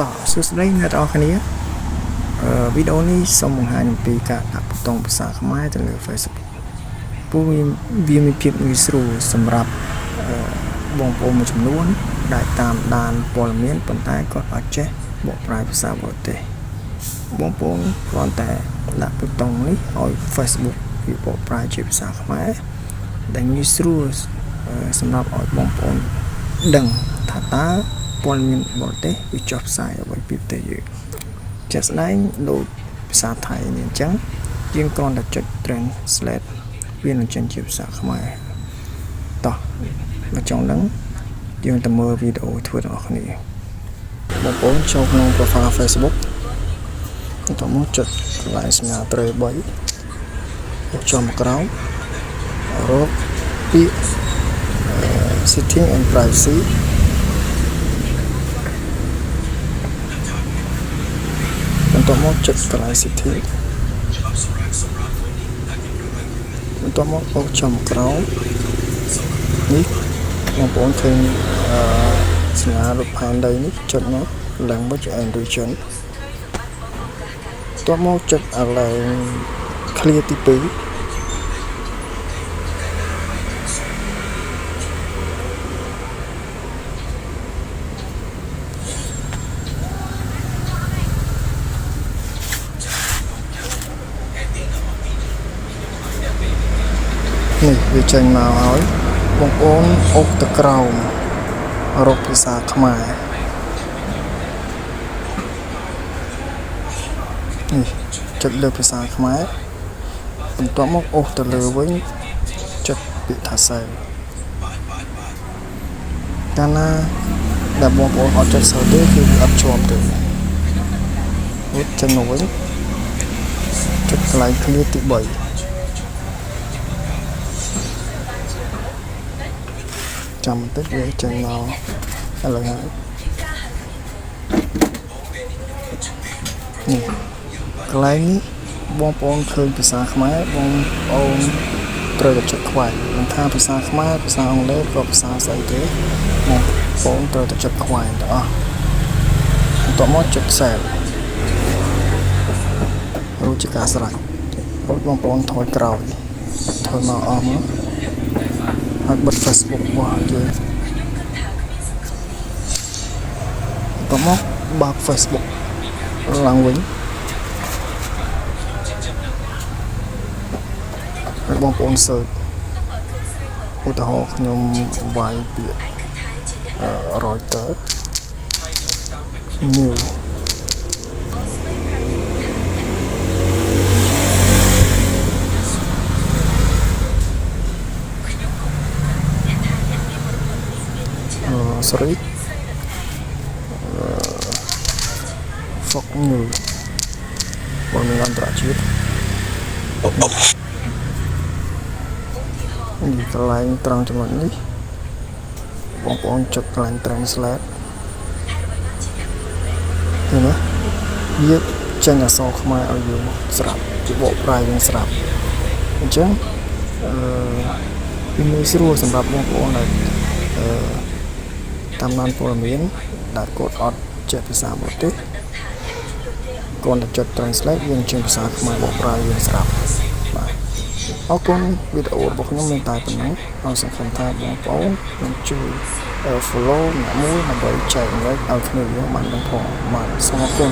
តសួស្តីអ្នកទាំងអស់គ្នាវីដេអូនេះសូមបង្ហាញអំពីការដាក់ប៊ូតុងភាសាខ្មែរទៅលើ Facebook ពួកវាមានភាពងាយស្រួលសម្រាប់បងប្អូនមួយចំនួនដែលតាមដានព័ត៌មានប៉ុន្តែគាត់អត់ចេះបកប្រែភាសាបរទេសបងប្អូនគ្រាន់តែដាក់ប៊ូតុងនេះឲ្យ Facebook វាបកប្រែជាភាសាខ្មែរដែលងាយស្រួលសម្រាប់ឲ្យបងប្អូនដឹងថាតើព័ត៌មានបរទេសវាចុះផ្សាយអ្វីពីប្រទេសយើងជាក់ស្ដែងដូចភាសាថៃនេះអញ្ចឹងយើងគ្រាន់តែចុច translate វានឹងចេញជាភាសាខ្មែរតោះបើចង់ដឹងយើងទៅមើលវីដេអូធ្វើទាំងអស់គ្នាបងប្អូនចូលក្នុង profile Facebook បន្តមកចុចកន្លែងសញ្ញាត្រី3មកចំក្រោមរកពាក្យ setting and privacy បន្តមកចុចកន្លែង setting បន្តមកអូសចំក្រោមនេះបងប្អូនឃើញសញ្ញារូបផែនដីនេះចុចមក language and region បន្ទាប់មកចុចកន្លែង clear ទី2នេះវាចេញមកហើយបងប្អូនអូសទៅក្រោមរកភាសាខ្មែរនេះចុចលើភាសាខ្មែរបន្ទាប់មកអូសទៅលើវិញចុចពាក្យថាសើកាលណាដែលបងប្អូនអត់ចុចសើទេគឺវាអត់ជាប់ទេនេះចេញមកវិញចុចកន្លែងឃ្លាទី3ចាំបន្តិចវាចេញមកឥឡូវហើយនេះកន្លែងនេះបងប្អូនឃើញភាសាខ្មែរបងប្អូនត្រូវតែចុចខ្វែងមិនថាភាសាខ្មែរភាសាអង់គ្លេសក៏ភាសាស្អីទេបងប្អូនត្រូវតែចុចខ្វែងទាំងអស់បន្ទាប់មកចុច save រួចជាការស្រេចរួចបងប្អូនថយក្រោយថយមកអស់មកហើយបិទ Facebook របស់យើងបន្តមកបើក Facebook ឡើងវិញហើយបងប្អូន search ឧទាហរណ៍ខ្ញុំវាយពាក្យ Reuters New sorry Fox News បងមានអន្តរជាតិនេះកន្លែងត្រង់ចំណុចនេះបងប្អូនចុចកន្លែង translate ឃើញទេវាចេញអក្សរខ្មែរឲ្យយើងស្រាប់ជាបកប្រែយើងស្រាប់អញ្ចឹងវាងាយស្រួលសម្រាប់បងប្អូនដែលតាមដានព័ត៌មានដែលគាត់អត់ចេះភាសាបរទេសគាត់តែចុច translate យើងចេញភាសាខ្មែរបកប្រែយើងស្រាប់បាទអរគុណវីដេអូរបស់ខ្ញុំមានតែប៉ុណ្ណឹងអរសង្ឃឹមថាបងប្អូននឹងជួយ follow អ្នកមួយដើម្បីចែករំលែកឲ្យគ្នាយើងបានដឹងផងបាទសូមអរគុណ